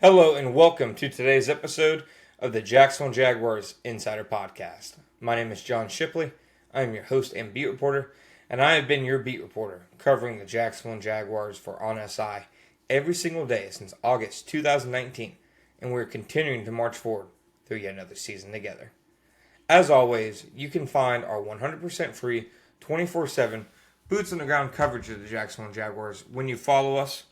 Hello and welcome to today's episode of the Jacksonville Jaguars Insider Podcast. My name is John Shipley. I am your host and beat reporter, and I have been your beat reporter covering the Jacksonville Jaguars for On SI every single day since August 2019, and we're continuing to march forward through yet another season together. As always, you can find our 100% free, 24/7 boots on the ground coverage of the Jacksonville Jaguars when you follow us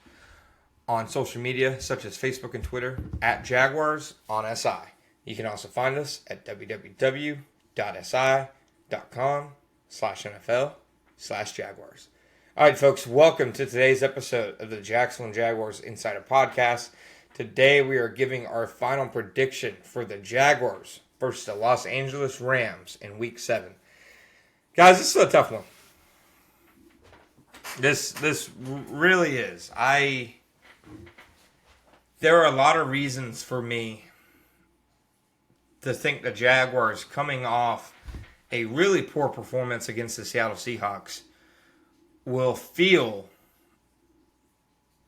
on social media such as Facebook and Twitter at Jaguars on SI. You can also find us at www.si.com/NFL/Jaguars. All right, folks, welcome to today's episode of the Jacksonville Jaguars Insider Podcast. Today we are giving our final prediction for the Jaguars versus the Los Angeles Rams in Week 7. Guys, this is a tough one. This really is. There are a lot of reasons for me to think the Jaguars, coming off a really poor performance against the Seattle Seahawks, will feel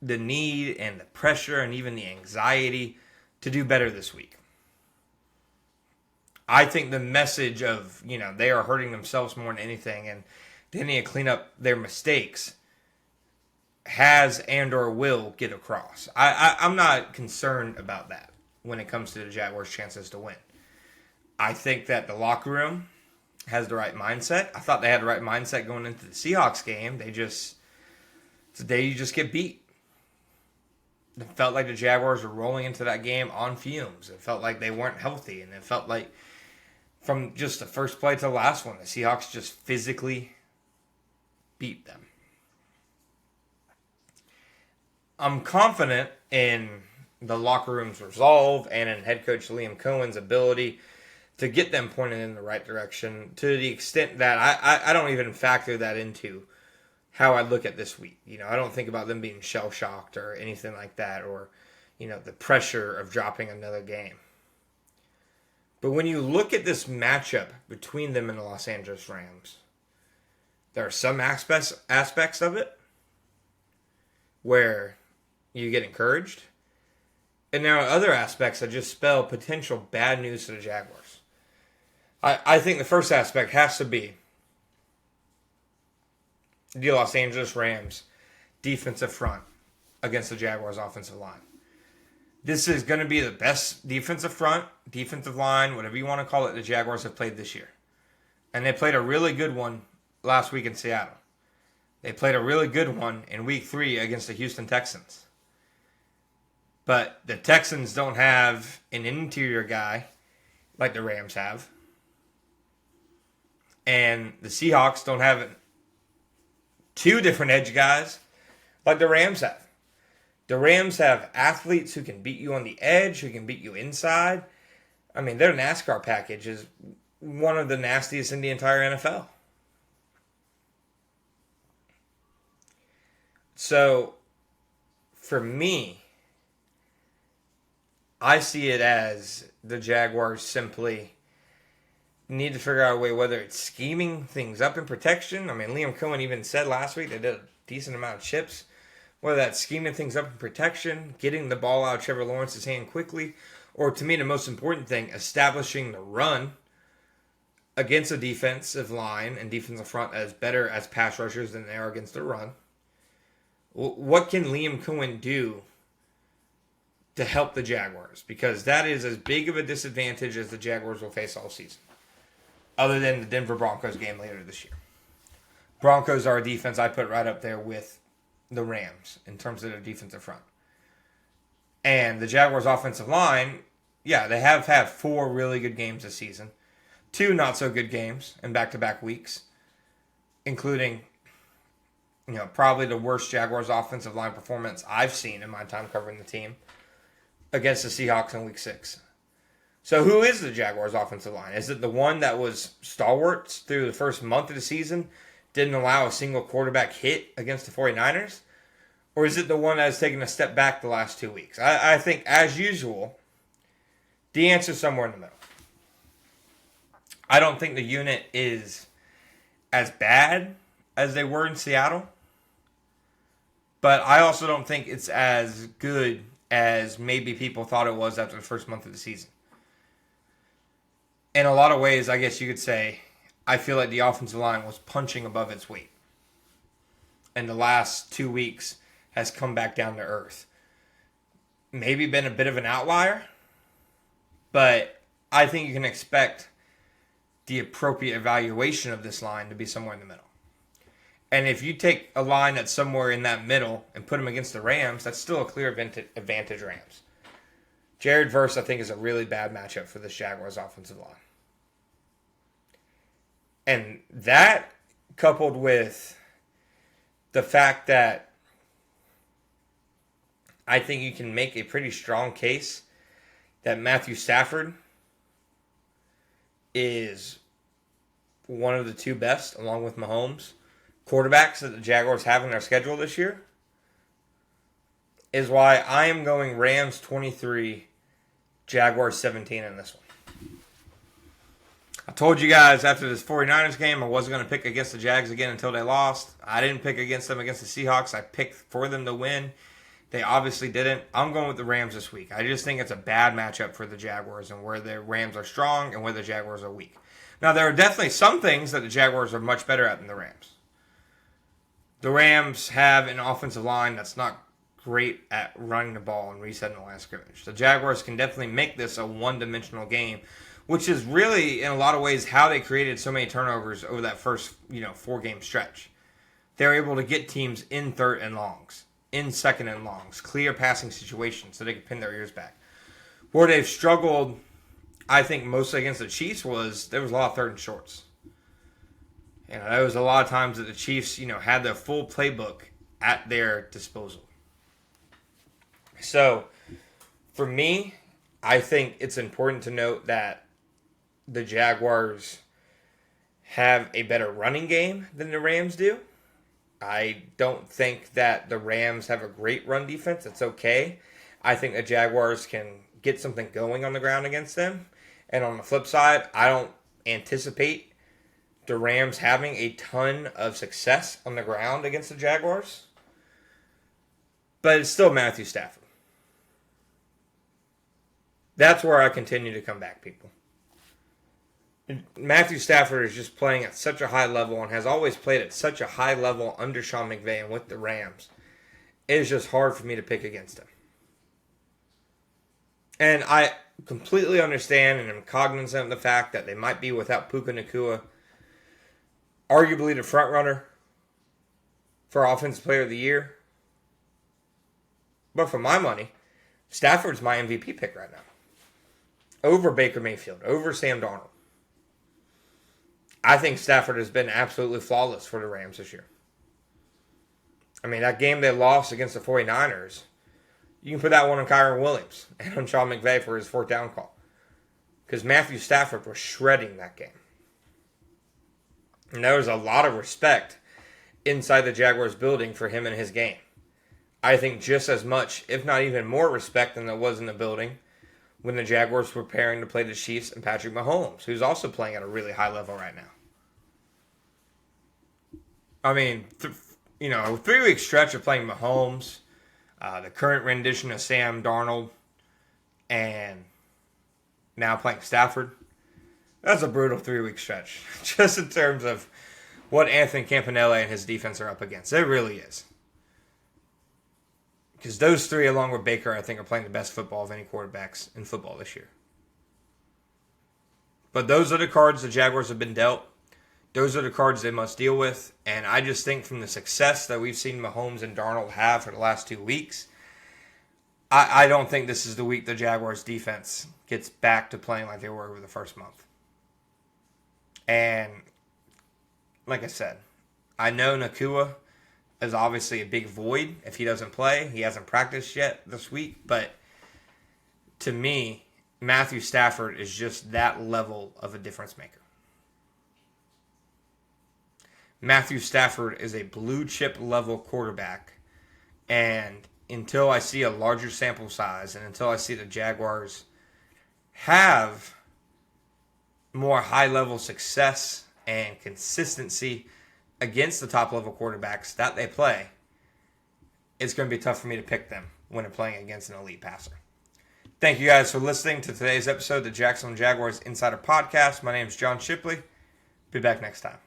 the need and the pressure and even the anxiety to do better this week. I think the message of, they are hurting themselves more than anything and they need to clean up their mistakes has and or will get across. I'm not concerned about that when it comes to the Jaguars' chances to win. I think that the locker room has the right mindset. I thought they had the right mindset going into the Seahawks game. Today you just get beat. It felt like the Jaguars were rolling into that game on fumes. It felt like they weren't healthy, and it felt like from just the first play to the last one, the Seahawks just physically beat them. I'm confident in the locker room's resolve and in head coach Liam Cohen's ability to get them pointed in the right direction, to the extent that I don't even factor that into how I look at this week. I don't think about them being shell-shocked or anything like that, or the pressure of dropping another game. But when you look at this matchup between them and the Los Angeles Rams, there are some aspects of it where you get encouraged, and there are other aspects that just spell potential bad news to the Jaguars. I think the first aspect has to be the Los Angeles Rams defensive front against the Jaguars offensive line. This is going to be the best defensive front, defensive line, whatever you want to call it, the Jaguars have played this year. And they played a really good one last week in Seattle. They played a really good one in Week 3 against the Houston Texans. But the Texans don't have an interior guy like the Rams have. And the Seahawks don't have two different edge guys like the Rams have. The Rams have athletes who can beat you on the edge, who can beat you inside. I mean, their NASCAR package is one of the nastiest in the entire NFL. So, for me, I see it as the Jaguars simply need to figure out a way, whether it's scheming things up in protection. I mean, Liam Cohen even said last week they did a decent amount of chips. Whether that's scheming things up in protection, getting the ball out of Trevor Lawrence's hand quickly, or to me the most important thing, establishing the run against a defensive line and defensive front as better as pass rushers than they are against the run. What can Liam Cohen do to help the Jaguars? Because that is as big of a disadvantage as the Jaguars will face all season, other than the Denver Broncos game later this year. Broncos are a defense I put right up there with the Rams in terms of their defensive front. And the Jaguars' offensive line, they have had 4 really good games this season. 2 not-so-good games in back-to-back weeks, including probably the worst Jaguars offensive line performance I've seen in my time covering the team against the Seahawks in Week 6. So who is the Jaguars offensive line? Is it the one that was stalwarts through the first month of the season, didn't allow a single quarterback hit against the 49ers? Or is it the one that has taken a step back the last 2 weeks? I think, as usual, the answer is somewhere in the middle. I don't think the unit is as bad as they were in Seattle. But I also don't think it's as good as maybe people thought it was after the first month of the season. In a lot of ways, I guess you could say, I feel like the offensive line was punching above its weight. And the last 2 weeks has come back down to earth. Maybe been a bit of an outlier, but I think you can expect the appropriate evaluation of this line to be somewhere in the middle. And if you take a line that's somewhere in that middle and put them against the Rams, that's still a clear advantage Rams. Jared Verse, I think, is a really bad matchup for this Jaguars offensive line. And that, coupled with the fact that I think you can make a pretty strong case that Matthew Stafford is one of the two best, along with Mahomes, quarterbacks that the Jaguars have in their schedule this year, is why I am going Rams 23, Jaguars 17 in this one. I told you guys after this 49ers game I wasn't going to pick against the Jags again until they lost. I didn't pick against them against the Seahawks. I picked for them to win. They obviously didn't. I'm going with the Rams this week. I just think it's a bad matchup for the Jaguars and where the Rams are strong and where the Jaguars are weak. Now, there are definitely some things that the Jaguars are much better at than the Rams. The Rams have an offensive line that's not great at running the ball and resetting the line of scrimmage. The Jaguars can definitely make this a one-dimensional game, which is really, in a lot of ways, how they created so many turnovers over that first, 4-game stretch. They're able to get teams in third and longs, in second and longs, clear passing situations so they can pin their ears back. Where they've struggled, I think, mostly against the Chiefs was there was a lot of third and shorts. There was a lot of times that the Chiefs, had their full playbook at their disposal. So, for me, I think it's important to note that the Jaguars have a better running game than the Rams do. I don't think that the Rams have a great run defense. It's okay. I think the Jaguars can get something going on the ground against them. And on the flip side, I don't anticipate the Rams having a ton of success on the ground against the Jaguars. But it's still Matthew Stafford. That's where I continue to come back, people. Matthew Stafford is just playing at such a high level and has always played at such a high level under Sean McVay and with the Rams. It is just hard for me to pick against him. And I completely understand and am cognizant of the fact that they might be without Puka Nacua, arguably the front runner for Offensive Player of the Year. But for my money, Stafford's my MVP pick right now. Over Baker Mayfield, over Sam Darnold. I think Stafford has been absolutely flawless for the Rams this year. That game they lost against the 49ers, you can put that one on Kyron Williams and on Sean McVay for his fourth down call. Because Matthew Stafford was shredding that game. And there was a lot of respect inside the Jaguars building for him and his game. I think just as much, if not even more respect than there was in the building when the Jaguars were preparing to play the Chiefs and Patrick Mahomes, who's also playing at a really high level right now. A 3-week stretch of playing Mahomes, the current rendition of Sam Darnold, and now playing Stafford. That's a brutal 3-week stretch, just in terms of what Anthony Campanella and his defense are up against. It really is. Because those three, along with Baker, I think are playing the best football of any quarterbacks in football this year. But those are the cards the Jaguars have been dealt. Those are the cards they must deal with. And I just think from the success that we've seen Mahomes and Darnold have for the last 2 weeks, I don't think this is the week the Jaguars defense gets back to playing like they were over the first month. And like I said, I know Nacua is obviously a big void if he doesn't play. He hasn't practiced yet this week. But to me, Matthew Stafford is just that level of a difference maker. Matthew Stafford is a blue chip level quarterback. And until I see a larger sample size and until I see the Jaguars have more high level success and consistency against the top level quarterbacks that they play, it's going to be tough for me to pick them when playing against an elite passer. Thank you guys for listening to today's episode of the Jacksonville Jaguars Insider Podcast. My name is John Shipley. Be back next time.